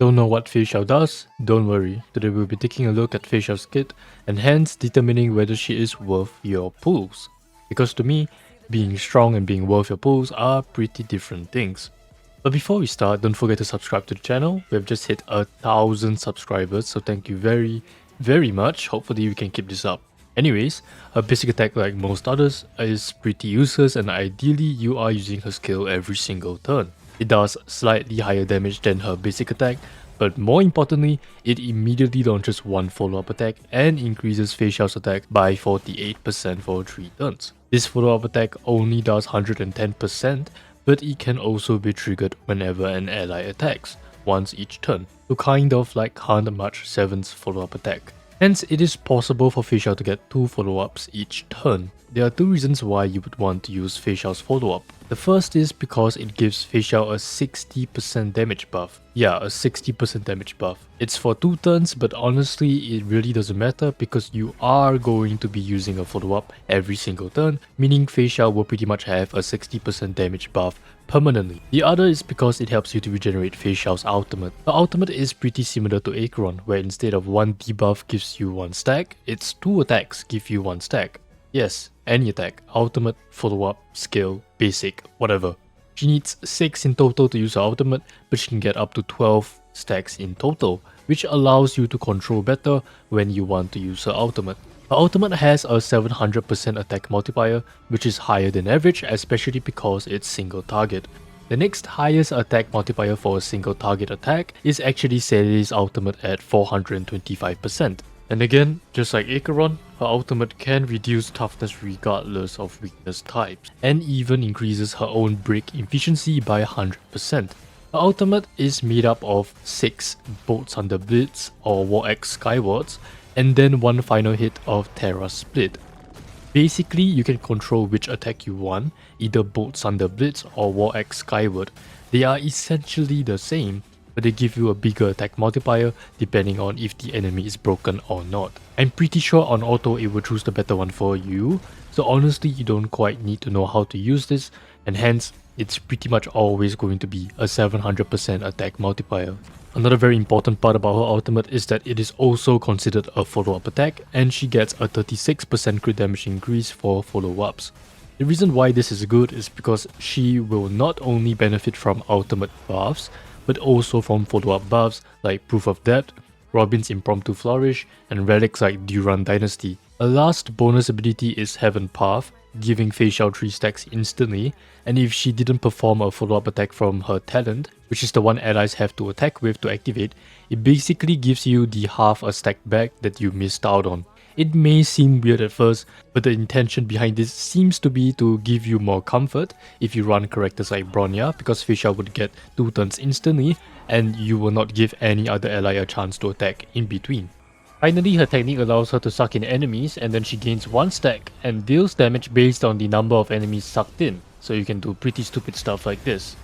Don't know what Fei Xiao does? Don't worry, today we'll be taking a look at Feixiao's kit and hence determining whether she is worth your pulls. Because to me, being strong and being worth your pulls are pretty different things. But before we start, don't forget to subscribe to the channel. We have just hit 1,000 subscribers, so thank you very much. Hopefully we can keep this up. Anyways, her basic attack, like most others, is pretty useless and ideally you are using her skill every single turn. It does slightly higher damage than her basic attack, but more importantly, it immediately launches one follow-up attack and increases Fei Xiao's attack by 48% for 3 turns. This follow-up attack only does 110%, but it can also be triggered whenever an ally attacks, once each turn, to kind of like Hunt March 7's follow-up attack. Hence, it is possible for Fei Xiao to get 2 follow-ups each turn. There are 2 reasons why you would want to use Fei Xiao's follow-up. The first is because it gives Fei Xiao a 60% damage buff. Yeah, a 60% damage buff. It's for 2 turns, but honestly, it really doesn't matter because you are going to be using a follow-up every single turn, meaning Fei Xiao will pretty much have a 60% damage buff permanently. The other is because it helps you to regenerate Fei Xiao's ultimate. The ultimate is pretty similar to Acheron, where instead of 1 debuff gives you 1 stack, it's 2 attacks give you 1 stack. Yes, any attack, ultimate, follow-up, skill, basic, whatever. She needs 6 in total to use her ultimate, but she can get up to 12 stacks in total, which allows you to control better when you want to use her ultimate. Her ultimate has a 700% attack multiplier, which is higher than average, especially because it's single target. The next highest attack multiplier for a single target attack is actually Celi's ultimate at 425%. And again, just like Acheron, her ultimate can reduce toughness regardless of weakness types, and even increases her own break efficiency by 100%. Her ultimate is made up of 6 bolts under blitz or War Axe Skywards, and then 1 final hit of Terra Split. Basically, you can control which attack you want, either bolts under blitz or War Axe Skyward. They are essentially the same, but they give you a bigger attack multiplier depending on if the enemy is broken or not. I'm pretty sure on auto it will choose the better one for you, so honestly you don't quite need to know how to use this, and hence it's pretty much always going to be a 700% attack multiplier. Another very important part about her ultimate is that it is also considered a follow-up attack, and she gets a 36% crit damage increase for follow-ups. The reason why this is good is because she will not only benefit from ultimate buffs, but also from follow-up buffs like Proof of Depth, Robin's Impromptu Flourish, and relics like Duran Dynasty. A last bonus ability is Heaven Path, giving Fei Xiao 3 stacks instantly, and if she didn't perform a follow-up attack from her talent, which is the one allies have to attack with to activate, it basically gives you the half a stack back that you missed out on. It may seem weird at first, but the intention behind this seems to be to give you more comfort if you run characters like Bronya, because Fei Xiao would get 2 turns instantly and you will not give any other ally a chance to attack in between. Finally, her technique allows her to suck in enemies and then she gains 1 stack and deals damage based on the number of enemies sucked in, so you can do pretty stupid stuff like this.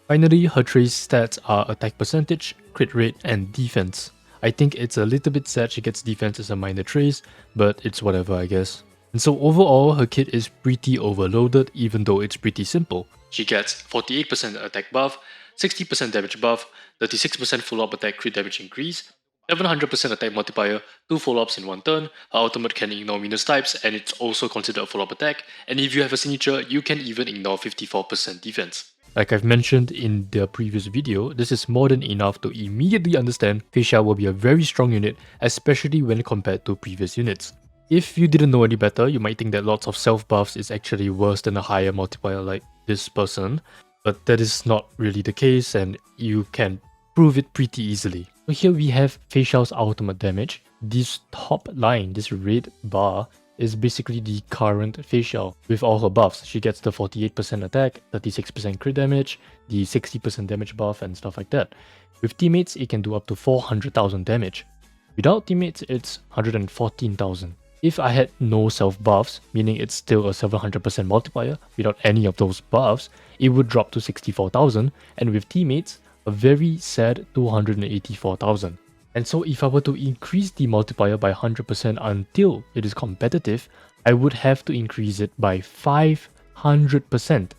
Finally, her trace stats are attack percentage, crit rate, and defense. I think it's a little bit sad she gets defense as a minor trace, but it's whatever I guess. And so overall, her kit is pretty overloaded even though it's pretty simple. She gets 48% attack buff, 60% damage buff, 36% follow-up attack crit damage increase, 700% attack multiplier, 2 follow-ups in 1 turn, her ultimate can ignore minus types and it's also considered a follow-up attack, and if you have a signature, you can even ignore 54% defense. Like I've mentioned in the previous video, this is more than enough to immediately understand Fei Xiao will be a very strong unit, especially when compared to previous units. If you didn't know any better, you might think that lots of self-buffs is actually worse than a higher multiplier like this person, but that is not really the case and you can prove it pretty easily. So here we have Fei Xiao's ultimate damage. This top line, this red bar, is basically the current Fei Xiao with all her buffs. She gets the 48% attack, 36% crit damage, the 60% damage buff and stuff like that. With teammates, it can do up to 400,000 damage. Without teammates, it's 114,000. If I had no self buffs, meaning it's still a 700% multiplier, without any of those buffs, it would drop to 64,000, and with teammates, a very sad 284,000. And so if I were to increase the multiplier by 100% until it is competitive, I would have to increase it by 500%.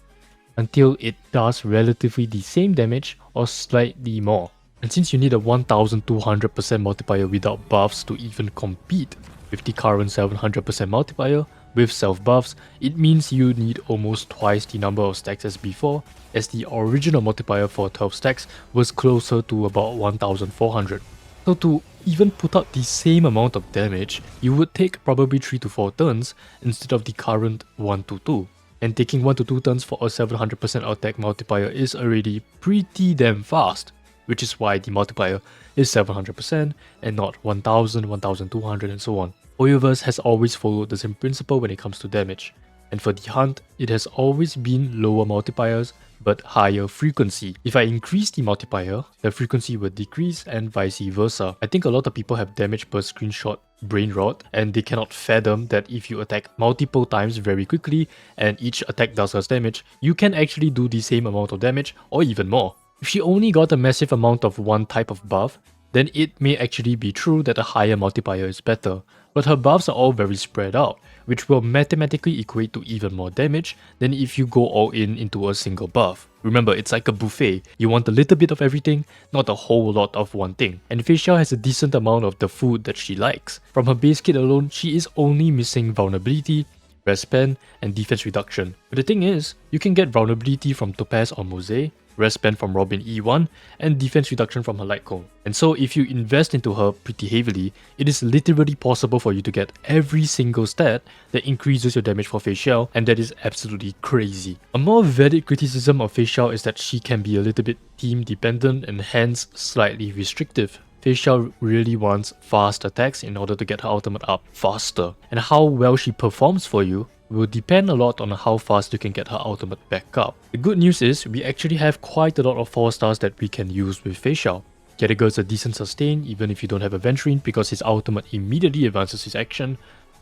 until it does relatively the same damage or slightly more. And since you need a 1200% multiplier without buffs to even compete with the current 700% multiplier with self buffs, it means you need almost twice the number of stacks as before, as the original multiplier for 12 stacks was closer to about 1400. So to even put out the same amount of damage, you would take probably 3 to 4 turns instead of the current 1 to 2. And taking 1 to 2 turns for a 700% attack multiplier is already pretty damn fast, which is why the multiplier is 700% and not 1000, 1200 and so on. Hoyoverse has always followed the same principle when it comes to damage, and for the hunt, it has always been lower multipliers but higher frequency. If I increase the multiplier, the frequency will decrease and vice versa. I think a lot of people have damage per screenshot brain rot, and they cannot fathom that if you attack multiple times very quickly and each attack does less damage, you can actually do the same amount of damage or even more. If she only got a massive amount of one type of buff, then it may actually be true that a higher multiplier is better, but her buffs are all very spread out, which will mathematically equate to even more damage than if you go all in into a single buff. Remember, it's like a buffet. You want a little bit of everything, not a whole lot of one thing. And Feixiao has a decent amount of the food that she likes. From her base kit alone, she is only missing vulnerability, rest pen, and defense reduction. But the thing is, you can get vulnerability from Topaz or Mose, rest pen from Robin E1, and defense reduction from her light cone. And so if you invest into her pretty heavily, it is literally possible for you to get every single stat that increases your damage for Feixiao, and that is absolutely crazy. A more valid criticism of Feixiao is that she can be a little bit team dependent and hence slightly restrictive. Feixiao really wants fast attacks in order to get her ultimate up faster, and how well she performs for you will depend a lot on how fast you can get her ultimate back up. The good news is, we actually have quite a lot of 4 stars that we can use with Feixiao. Gettiger is a decent sustain even if you don't have a Venturine because his ultimate immediately advances his action.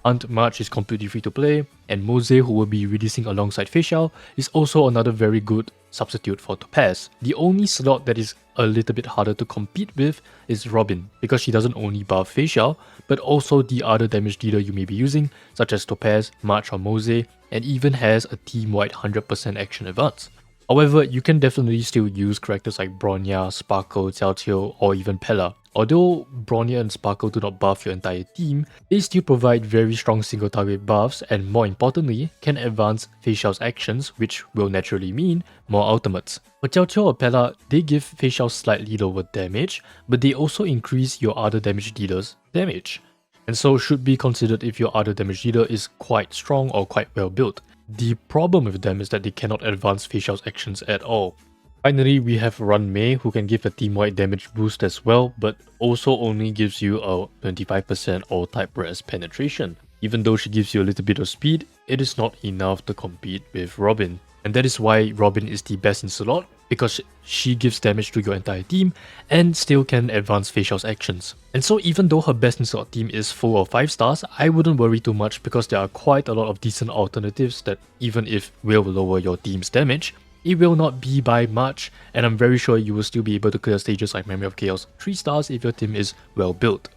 Hunt March is completely free to play, and Mose, who will be releasing alongside Feixiao, is also another very good substitute for Topaz. The only slot that is a little bit harder to compete with is Robin, because she doesn't only buff Feixiao, but also the other damage dealer you may be using, such as Topaz, March or Mose, and even has a team-wide 100% action advance. However, you can definitely still use characters like Bronya, Sparkle, Xiao, or even Pella. Although Bronya and Sparkle do not buff your entire team, they still provide very strong single target buffs and more importantly, can advance Feixiao's actions, which will naturally mean more ultimates. For Xiao or Pella, they give Feixiao slightly lower damage, but they also increase your other damage dealer's damage, and so should be considered if your other damage dealer is quite strong or quite well built. The problem with them is that they cannot advance Feixiao's actions at all. Finally, we have Run Mei, who can give a team-wide damage boost as well, but also only gives you a 25% all-type res penetration. Even though she gives you a little bit of speed, it is not enough to compete with Robin. And that is why Robin is the best in slot, because she gives damage to your entire team and still can advance Feixiao's actions. And so even though her best in slot team is full of 5 stars, I wouldn't worry too much because there are quite a lot of decent alternatives that even if will lower your team's damage, it will not be by much, and I'm very sure you will still be able to clear stages like Memory of Chaos 3 stars if your team is well built.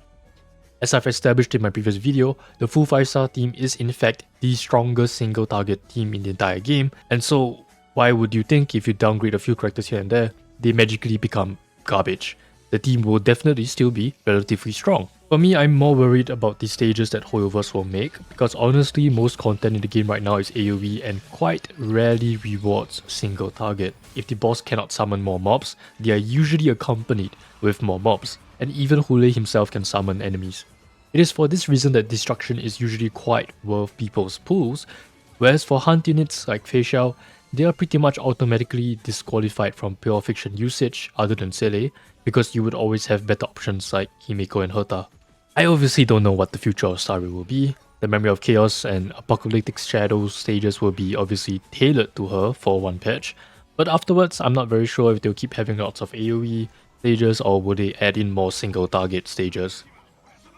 As I've established in my previous video, the full 5-star team is in fact the strongest single target team in the entire game, and so why would you think if you downgrade a few characters here and there, they magically become garbage? The team will definitely still be relatively strong. For me, I'm more worried about the stages that Hoyoverse will make, because honestly most content in the game right now is AoE and quite rarely rewards single target. If the boss cannot summon more mobs, they are usually accompanied with more mobs, and even Hule himself can summon enemies. It is for this reason that destruction is usually quite worth people's pools, whereas for hunt units like Feixiao, they are pretty much automatically disqualified from pure fiction usage other than Sele, because you would always have better options like Himeko and Herta. I obviously don't know what the future of Starry will be. The Memory of Chaos and Apocalyptic Shadows stages will be obviously tailored to her for one patch, but afterwards I'm not very sure if they'll keep having lots of AoE stages or will they add in more single target stages.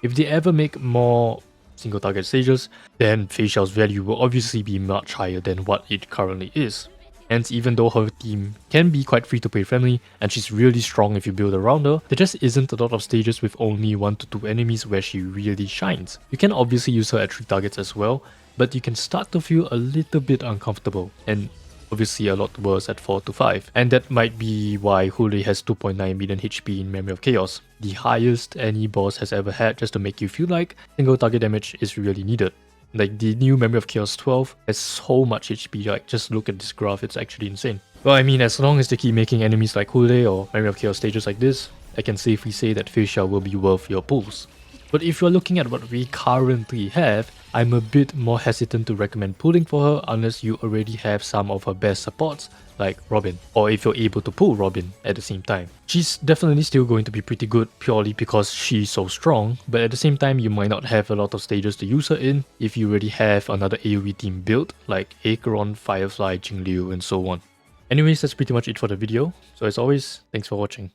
If they ever make more single target stages, then Feixiao's value will obviously be much higher than what it currently is. Hence, even though her team can be quite free to play friendly and she's really strong if you build around her, there just isn't a lot of stages with only 1 to 2 enemies where she really shines. You can obviously use her at 3 targets as well, but you can start to feel a little bit uncomfortable. And obviously a lot worse at 4 to 5. And that might be why Hule has 2.9 million HP in Memory of Chaos, the highest any boss has ever had, just to make you feel like single target damage is really needed. Like the new Memory of Chaos 12 has so much HP, like just look at this graph, it's actually insane. Well, I mean, as long as they keep making enemies like Hule or Memory of Chaos stages like this, I can safely say that Feixiao will be worth your pulls. But if you're looking at what we currently have, I'm a bit more hesitant to recommend pulling for her unless you already have some of her best supports like Robin, or if you're able to pull Robin at the same time. She's definitely still going to be pretty good purely because she's so strong, but at the same time you might not have a lot of stages to use her in if you already have another AoE team built like Acheron, Firefly, Jingliu and so on. Anyways, that's pretty much it for the video, so as always, thanks for watching.